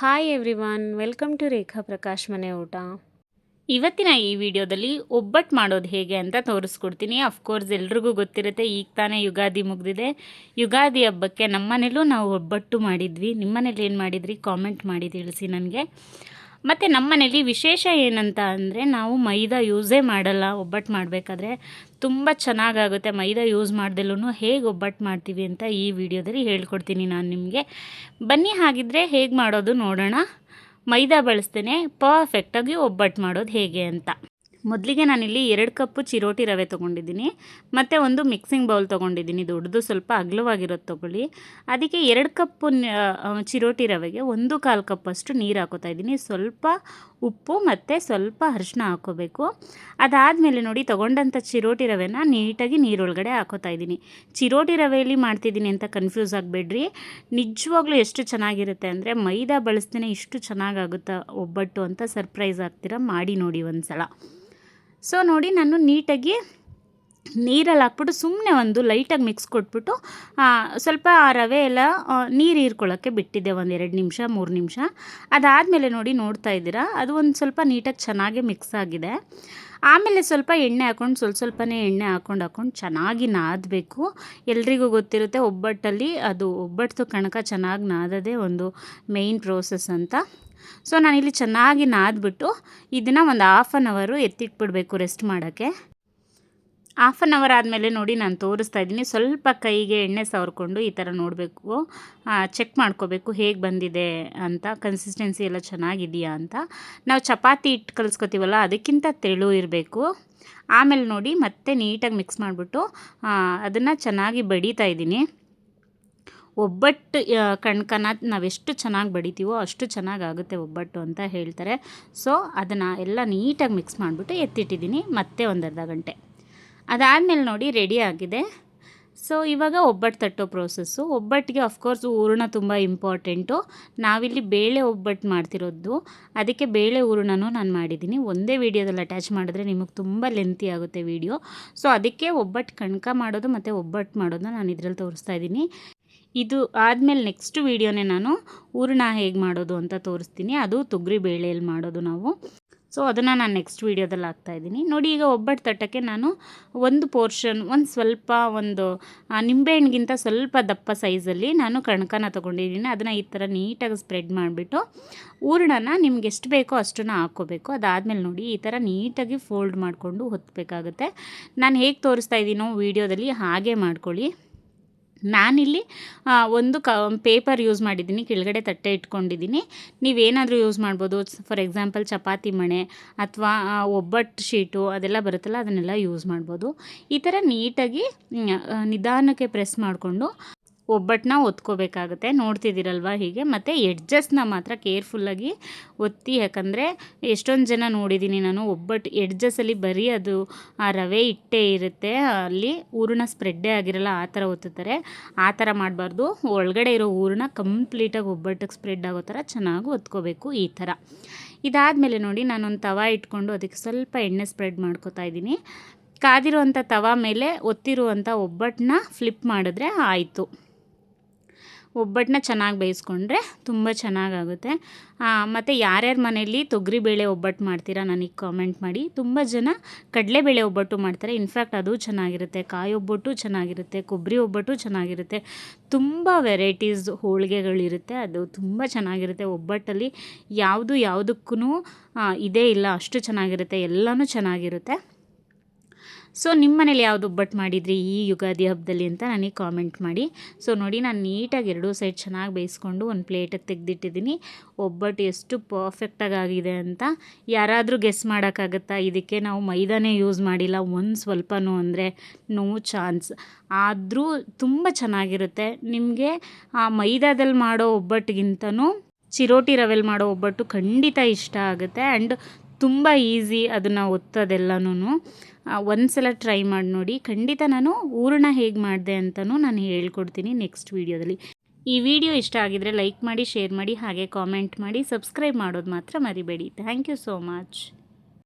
Hi everyone, welcome to ರೇಖಾ ಪ್ರಕಾಶ್ ಮನೆ ಊಟ. ಇವತ್ತಿನ ಈ ವಿಡಿಯೋದಲ್ಲಿ ಒಬ್ಬಟ್ಟು ಮಾಡೋದು ಹೇಗೆ ಅಂತ ತೋರಿಸ್ಕೊಡ್ತೀನಿ. ಅಫ್ಕೋರ್ಸ್ ಎಲ್ರಿಗೂ ಗೊತ್ತಿರುತ್ತೆ, ಈಗ ತಾನೇ ಯುಗಾದಿ ಮುಗಿದಿದೆ. ಯುಗಾದಿ ಹಬ್ಬಕ್ಕೆ ನಮ್ಮನೇಲೂ ನಾವು ಒಬ್ಬಟ್ಟು ಮಾಡಿದ್ವಿ. ನಿಮ್ಮನೇಲಿ ಏನು ಮಾಡಿದ್ರಿ ಕಾಮೆಂಟ್ ಮಾಡಿ ತಿಳಿಸಿ ನನಗೆ. ಮತ್ತು ನಮ್ಮನೇಲಿ ವಿಶೇಷ ಏನಂತ ಅಂದರೆ, ನಾವು ಮೈದಾ ಯೂಸೇ ಮಾಡಲ್ಲ ಒಬ್ಬಟ್ಟು ಮಾಡಬೇಕಾದ್ರೆ. ತುಂಬ ಚೆನ್ನಾಗಾಗುತ್ತೆ ಮೈದಾ ಯೂಸ್ ಮಾಡ್ದೆಲ್ಲೂ ಹೇಗೆ ಒಬ್ಬಟ್ಟು ಮಾಡ್ತೀವಿ ಅಂತ ಈ ವಿಡಿಯೋದಲ್ಲಿ ಹೇಳ್ಕೊಡ್ತೀನಿ ನಾನು ನಿಮಗೆ. ಬನ್ನಿ ಹಾಗಿದ್ರೆ ಹೇಗೆ ಮಾಡೋದು ನೋಡೋಣ. ಮೈದಾ ಬಳಸ್ತೇನೆ ಪರ್ಫೆಕ್ಟಾಗಿ ಒಬ್ಬಟ್ಟು ಮಾಡೋದು ಹೇಗೆ ಅಂತ. ಮೊದಲಿಗೆ ನಾನಿಲ್ಲಿ 2 ಕಪ್ಪು ಚಿರೋಟಿ ರವೆ ತೊಗೊಂಡಿದ್ದೀನಿ. ಮತ್ತು ಒಂದು ಮಿಕ್ಸಿಂಗ್ ಬೌಲ್ ತೊಗೊಂಡಿದ್ದೀನಿ, ದೊಡ್ಡದು, ಸ್ವಲ್ಪ ಅಗಲವಾಗಿರೋದು ತೊಗೊಳ್ಳಿ. ಅದಕ್ಕೆ 2 ಕಪ್ಪು ಚಿರೋಟಿ ರವೆಗೆ 1/4 ಕಪ್ಪಷ್ಟು ನೀರು ಹಾಕೋತಾ ಇದ್ದೀನಿ. ಸ್ವಲ್ಪ ಉಪ್ಪು ಮತ್ತು ಸ್ವಲ್ಪ ಅರಿಶಿನ ಹಾಕ್ಕೋಬೇಕು. ಅದಾದಮೇಲೆ ನೋಡಿ, ತೊಗೊಂಡಂಥ ಚಿರೋಟಿ ರವೆನ ನೀಟಾಗಿ ನೀರೊಳಗಡೆ ಹಾಕೋತಾ ಇದ್ದೀನಿ. ಚಿರೋಟಿ ರವೆಯಲ್ಲಿ ಮಾಡ್ತಿದ್ದೀನಿ ಅಂತ ಕನ್ಫ್ಯೂಸ್ ಆಗಬೇಡ್ರಿ. ನಿಜವಾಗ್ಲೂ ಎಷ್ಟು ಚೆನ್ನಾಗಿರುತ್ತೆ ಅಂದರೆ, ಮೈದಾ ಬಳಸ್ತೇನೆ ಇಷ್ಟು ಚೆನ್ನಾಗಾಗುತ್ತಾ ಒಬ್ಬಟ್ಟು ಅಂತ ಸರ್ಪ್ರೈಸ್ ಆಗ್ತೀರಾ. ಮಾಡಿ ನೋಡಿ ಒಂದು ಸಲ. ಸೊ ನೋಡಿ, ನಾನು ನೀಟಾಗಿ ನೀರಲ್ಲಿ ಹಾಕ್ಬಿಟ್ಟು ಸುಮ್ಮನೆ ಒಂದು ಲೈಟಾಗಿ ಮಿಕ್ಸ್ ಕೊಟ್ಬಿಟ್ಟು ಸ್ವಲ್ಪ ಆ ರವೆ ಎಲ್ಲ ನೀರು ಹೀರ್ಕೊಳ್ಳೋಕ್ಕೆ ಬಿಟ್ಟಿದ್ದೆ, ಒಂದು 2 ನಿಮಿಷ 3 ನಿಮಿಷ. ಅದಾದಮೇಲೆ ನೋಡಿ, ನೋಡ್ತಾ ಇದ್ದೀರಾ, ಅದು ಒಂದು ಸ್ವಲ್ಪ ನೀಟಾಗಿ ಚೆನ್ನಾಗಿ ಮಿಕ್ಸ್ ಆಗಿದೆ. ಆಮೇಲೆ ಸ್ವಲ್ಪ ಎಣ್ಣೆ ಹಾಕ್ಕೊಂಡು ಸ್ವಲ್ಪನೇ ಎಣ್ಣೆ ಹಾಕ್ಕೊಂಡು ಚೆನ್ನಾಗಿ ನಾದಬೇಕು. ಎಲ್ರಿಗೂ ಗೊತ್ತಿರುತ್ತೆ ಒಬ್ಬಟ್ಟಲ್ಲಿ ಅದು ಒಬ್ಬಟ್ಟು ಕಣಕ ಚೆನ್ನಾಗಿ ನಾದೋದೇ ಒಂದು ಮೇಯ್ನ್ ಪ್ರೋಸೆಸ್ ಅಂತ. ಸೊ ನಾನಿಲ್ಲಿ ಚೆನ್ನಾಗಿ ನಾದ್ಬಿಟ್ಟು ಇದನ್ನು ಒಂದು 1/2 ಅವರ್ ಎತ್ತಿಟ್ಬಿಡಬೇಕು ರೆಸ್ಟ್ ಮಾಡೋಕ್ಕೆ. 1/2 ಅವರ್ ಆದಮೇಲೆ ನೋಡಿ, ನಾನು ತೋರಿಸ್ತಾ ಇದ್ದೀನಿ. ಸ್ವಲ್ಪ ಕೈಗೆ ಎಣ್ಣೆ ಸವರ್ಕೊಂಡು ಈ ಥರ ನೋಡಬೇಕು, ಚೆಕ್ ಮಾಡ್ಕೋಬೇಕು ಹೇಗೆ ಬಂದಿದೆ ಅಂತ, ಕನ್ಸಿಸ್ಟೆನ್ಸಿ ಎಲ್ಲ ಚೆನ್ನಾಗಿದೆಯಾ ಅಂತ. ನಾವು ಚಪಾತಿ ಹಿಟ್ಟು ಕಲಿಸ್ಕೊತೀವಲ್ಲ, ಅದಕ್ಕಿಂತ ತೆಳು ಇರಬೇಕು. ಆಮೇಲೆ ನೋಡಿ, ಮತ್ತೆ ನೀಟಾಗಿ ಮಿಕ್ಸ್ ಮಾಡಿಬಿಟ್ಟು ಅದನ್ನು ಚೆನ್ನಾಗಿ ಬಡಿತಾ ಇದ್ದೀನಿ. ಒಬ್ಬಟ್ಟು ಕಣ್ಕನ ನಾವೆಷ್ಟು ಚೆನ್ನಾಗಿ ಬಡಿತೀವೋ ಅಷ್ಟು ಚೆನ್ನಾಗಾಗುತ್ತೆ ಒಬ್ಬಟ್ಟು ಅಂತ ಹೇಳ್ತಾರೆ. ಸೊ ಅದನ್ನು ಎಲ್ಲ ನೀಟಾಗಿ ಮಿಕ್ಸ್ ಮಾಡಿಬಿಟ್ಟು ಎತ್ತಿಟ್ಟಿದ್ದೀನಿ ಮತ್ತೆ ಒಂದು ಅರ್ಧ ಗಂಟೆ. ಅದಾದಮೇಲೆ ನೋಡಿ, ರೆಡಿ ಆಗಿದೆ. ಸೊ ಇವಾಗ ಒಬ್ಬಟ್ಟು ತಟ್ಟೋ ಪ್ರೋಸೆಸ್ಸು. ಒಬ್ಬಟ್ಟಿಗೆ ಅಫ್ಕೋರ್ಸ್ ಹೂರಣ ತುಂಬ ಇಂಪಾರ್ಟೆಂಟು. ನಾವಿಲ್ಲಿ ಬೇಳೆ ಒಬ್ಬಟ್ಟು ಮಾಡ್ತಿರೋದು, ಅದಕ್ಕೆ ಬೇಳೆ ಹೂರಣನೂ ನಾನು ಮಾಡಿದ್ದೀನಿ. ಒಂದೇ ವೀಡಿಯೋದಲ್ಲಿ ಅಟ್ಯಾಚ್ ಮಾಡಿದ್ರೆ ನಿಮಗೆ ತುಂಬ ಲೆಂತಿ ಆಗುತ್ತೆ ವೀಡಿಯೋ. ಸೊ ಅದಕ್ಕೆ ಒಬ್ಬಟ್ಟು ಕಣ್ಕ ಮಾಡೋದು ಮತ್ತು ಒಬ್ಬಟ್ಟು ಮಾಡೋದನ್ನ ನಾನು ಇದರಲ್ಲಿ ತೋರಿಸ್ತಾ ಇದ್ದೀನಿ. ಇದು ಆದಮೇಲೆ ನೆಕ್ಸ್ಟ್ ವೀಡಿಯೋನೇ ನಾನು ಹೂರಣ ಹೇಗೆ ಮಾಡೋದು ಅಂತ ತೋರಿಸ್ತೀನಿ. ಅದು ತೊಗರಿ ಬೇಳೆಯಲ್ಲಿ ಮಾಡೋದು ನಾವು. ಸೊ ಅದನ್ನು ನಾನು ನೆಕ್ಸ್ಟ್ ವೀಡಿಯೋದಲ್ಲಿ ಹಾಕ್ತಾಯಿದ್ದೀನಿ ನೋಡಿ. ಈಗ ಒಬ್ಬಟ್ಟು ತಟ್ಟಕ್ಕೆ ನಾನು ಒಂದು ಪೋರ್ಷನ್, ಒಂದು ನಿಂಬೆಹಣ್ಣಿಗಿಂತ ಸ್ವಲ್ಪ ದಪ್ಪ ಸೈಜಲ್ಲಿ ನಾನು ಕಣಕನ ತೊಗೊಂಡಿದ್ದೀನಿ. ಅದನ್ನು ಈ ಥರ ನೀಟಾಗಿ ಸ್ಪ್ರೆಡ್ ಮಾಡಿಬಿಟ್ಟು ಹೂರಣನ ನಿಮ್ಗೆ ಎಷ್ಟು ಬೇಕೋ ಅಷ್ಟನ್ನು ಹಾಕ್ಕೋಬೇಕು. ಅದಾದಮೇಲೆ ನೋಡಿ, ಈ ಥರ ನೀಟಾಗಿ ಫೋಲ್ಡ್ ಮಾಡಿಕೊಂಡು ಹೊತ್ತಬೇಕಾಗುತ್ತೆ. ನಾನು ಹೇಗೆ ತೋರಿಸ್ತಾ ಇದ್ದೀನೋ ವೀಡಿಯೋದಲ್ಲಿ ಹಾಗೆ ಮಾಡ್ಕೊಳ್ಳಿ. ನಾನಿಲ್ಲಿ ಒಂದು ಪೇಪರ್ ಯೂಸ್ ಮಾಡಿದ್ದೀನಿ, ಕೆಳಗಡೆ ತಟ್ಟೆ ಇಟ್ಕೊಂಡಿದ್ದೀನಿ. ನೀವೇನಾದರೂ ಯೂಸ್ ಮಾಡ್ಬೋದು. ಫಾರ್ ಎಕ್ಸಾಂಪಲ್ ಚಪಾತಿ ಮಣೆ ಅಥವಾ ಒಬ್ಬಟ್ಟು ಶೀಟು ಅದೆಲ್ಲ ಬರುತ್ತಲ್ಲ, ಅದನ್ನೆಲ್ಲ ಯೂಸ್ ಮಾಡ್ಬೋದು. ಈ ಥರ ನೀಟಾಗಿ ನಿಧಾನಕ್ಕೆ ಪ್ರೆಸ್ ಮಾಡಿಕೊಂಡು ಒಬ್ಬಟ್ಟನ್ನ ಒತ್ಕೋಬೇಕಾಗುತ್ತೆ. ನೋಡ್ತಿದ್ದೀರಲ್ವ ಹೀಗೆ. ಮತ್ತು ಎಡ್ಜಸ್ನ ಮಾತ್ರ ಕೇರ್ಫುಲ್ಲಾಗಿ ಒತ್ತಿ, ಯಾಕಂದರೆ ಎಷ್ಟೊಂದು ಜನ ನೋಡಿದ್ದೀನಿ ನಾನು, ಒಬ್ಬಟ್ಟು ಎಡ್ಜಸ್ಸಲ್ಲಿ ಬರೀ ಅದು ಆ ರವೆ ಹಿಟ್ಟೇ ಇರುತ್ತೆ, ಅಲ್ಲಿ ಹೂರಣ ಸ್ಪ್ರೆಡ್ಡೇ ಆಗಿರಲ್ಲ, ಆ ಥರ ಒತ್ತುತ್ತಾರೆ. ಆ ಥರ ಮಾಡಬಾರ್ದು. ಒಳಗಡೆ ಇರೋ ಹೂರಣ ಕಂಪ್ಲೀಟಾಗಿ ಒಬ್ಬಟ್ಟಿಗೆ ಸ್ಪ್ರೆಡ್ ಆಗೋ ಥರ ಚೆನ್ನಾಗಿ ಒತ್ಕೋಬೇಕು ಈ ಥರ. ಇದಾದಮೇಲೆ ನೋಡಿ, ನಾನೊಂದು ತವ ಇಟ್ಕೊಂಡು ಅದಕ್ಕೆ ಸ್ವಲ್ಪ ಎಣ್ಣೆ ಸ್ಪ್ರೆಡ್ ಮಾಡ್ಕೋತಾ ಇದ್ದೀನಿ. ಕಾದಿರುವಂಥ ತವ ಮೇಲೆ ಒತ್ತಿರುವಂಥ ಒಬ್ಬಟ್ಟನ್ನ ಫ್ಲಿಪ್ ಮಾಡಿದ್ರೆ ಆಯಿತು. ಒಬ್ಬಟ್ಟನ್ನ ಚೆನ್ನಾಗಿ ಬೇಯಿಸ್ಕೊಂಡ್ರೆ ತುಂಬ ಚೆನ್ನಾಗಾಗುತ್ತೆ. ಮತ್ತು ಯಾರ್ಯಾರ ಮನೆಯಲ್ಲಿ ತೊಗರಿಬೇಳೆ ಒಬ್ಬಟ್ಟು ಮಾಡ್ತೀರಾ ನನಗೆ ಕಾಮೆಂಟ್ ಮಾಡಿ. ತುಂಬ ಜನ ಕಡಲೆಬೇಳೆ ಒಬ್ಬಟ್ಟು ಮಾಡ್ತಾರೆ. ಇನ್ಫ್ಯಾಕ್ಟ್ ಅದು ಚೆನ್ನಾಗಿರುತ್ತೆ. ಕಾಯಿ ಒಬ್ಬಟ್ಟು ಚೆನ್ನಾಗಿರುತ್ತೆ, ಕೊಬ್ಬರಿ ಒಬ್ಬಟ್ಟು ಚೆನ್ನಾಗಿರುತ್ತೆ, ತುಂಬ ವೆರೈಟೀಸ್ ಹೋಳಿಗೆಗಳಿರುತ್ತೆ. ಅದು ತುಂಬ ಚೆನ್ನಾಗಿರುತ್ತೆ. ಒಬ್ಬಟ್ಟಲ್ಲಿ ಯಾವುದಕ್ಕೂ ಇದೇ ಇಲ್ಲ, ಅಷ್ಟು ಚೆನ್ನಾಗಿರುತ್ತೆ, ಎಲ್ಲನೂ ಚೆನ್ನಾಗಿರುತ್ತೆ. ಸೊ ನಿಮ್ಮ ಮನೇಲಿ ಯಾವುದು ಒಬ್ಬಟ್ಟು ಮಾಡಿದ್ರಿ ಈ ಯುಗಾದಿ ಹಬ್ಬದಲ್ಲಿ ಅಂತ ನನಗೆ ಕಾಮೆಂಟ್ ಮಾಡಿ. ಸೊ ನೋಡಿ, ನಾನು ನೀಟಾಗಿ 2 ಸೈಡ್ ಚೆನ್ನಾಗಿ ಬೇಯಿಸ್ಕೊಂಡು ಒಂದು ಪ್ಲೇಟಿಗೆ ತೆಗೆದಿಟ್ಟಿದ್ದೀನಿ. ಒಬ್ಬಟ್ಟು ಎಷ್ಟು ಪರ್ಫೆಕ್ಟಾಗಿ ಆಗಿದೆ ಅಂತ ಯಾರಾದರೂ ಗೆಸ್ ಮಾಡೋಕ್ಕಾಗುತ್ತಾ? ಇದಕ್ಕೆ ನಾವು ಮೈದಾನೇ ಯೂಸ್ ಮಾಡಿಲ್ಲ ಒಂದು ಸ್ವಲ್ಪನೂ, ಅಂದರೆ ನೋ ಚಾನ್ಸ್. ಆದರೂ ತುಂಬ ಚೆನ್ನಾಗಿರುತ್ತೆ. ನಿಮಗೆ ಮೈದಾದಲ್ಲಿ ಮಾಡೋ ಒಬ್ಬಟ್ಟಿಗಿಂತನೂ ಚಿರೋಟಿ ರವೆಲ್ಲಿ ಮಾಡೋ ಒಬ್ಬಟ್ಟು ಖಂಡಿತ ಇಷ್ಟ ಆಗುತ್ತೆ. ಆ್ಯಂಡ್ ತುಂಬ ಈಸಿ ಅದನ್ನು ಒತ್ತೋದೆಲ್ಲನೂ. ಒಂದು ಸಲ ಟ್ರೈ ಮಾಡಿ ನೋಡಿ. ಖಂಡಿತ ನಾನು ಹೂರಣ ಹೇಗೆ ಮಾಡಿದೆ ಅಂತಲೂ ನಾನು ಹೇಳ್ಕೊಡ್ತೀನಿ ನೆಕ್ಸ್ಟ್ ವೀಡಿಯೋದಲ್ಲಿ. ಈ ವಿಡಿಯೋ ಇಷ್ಟ ಆಗಿದರೆ ಲೈಕ್ ಮಾಡಿ, ಶೇರ್ ಮಾಡಿ, ಹಾಗೆ ಕಾಮೆಂಟ್ ಮಾಡಿ, ಸಬ್ಸ್ಕ್ರೈಬ್ ಮಾಡೋದು ಮಾತ್ರ ಮರಿಬೇಡಿ. Thank you so much.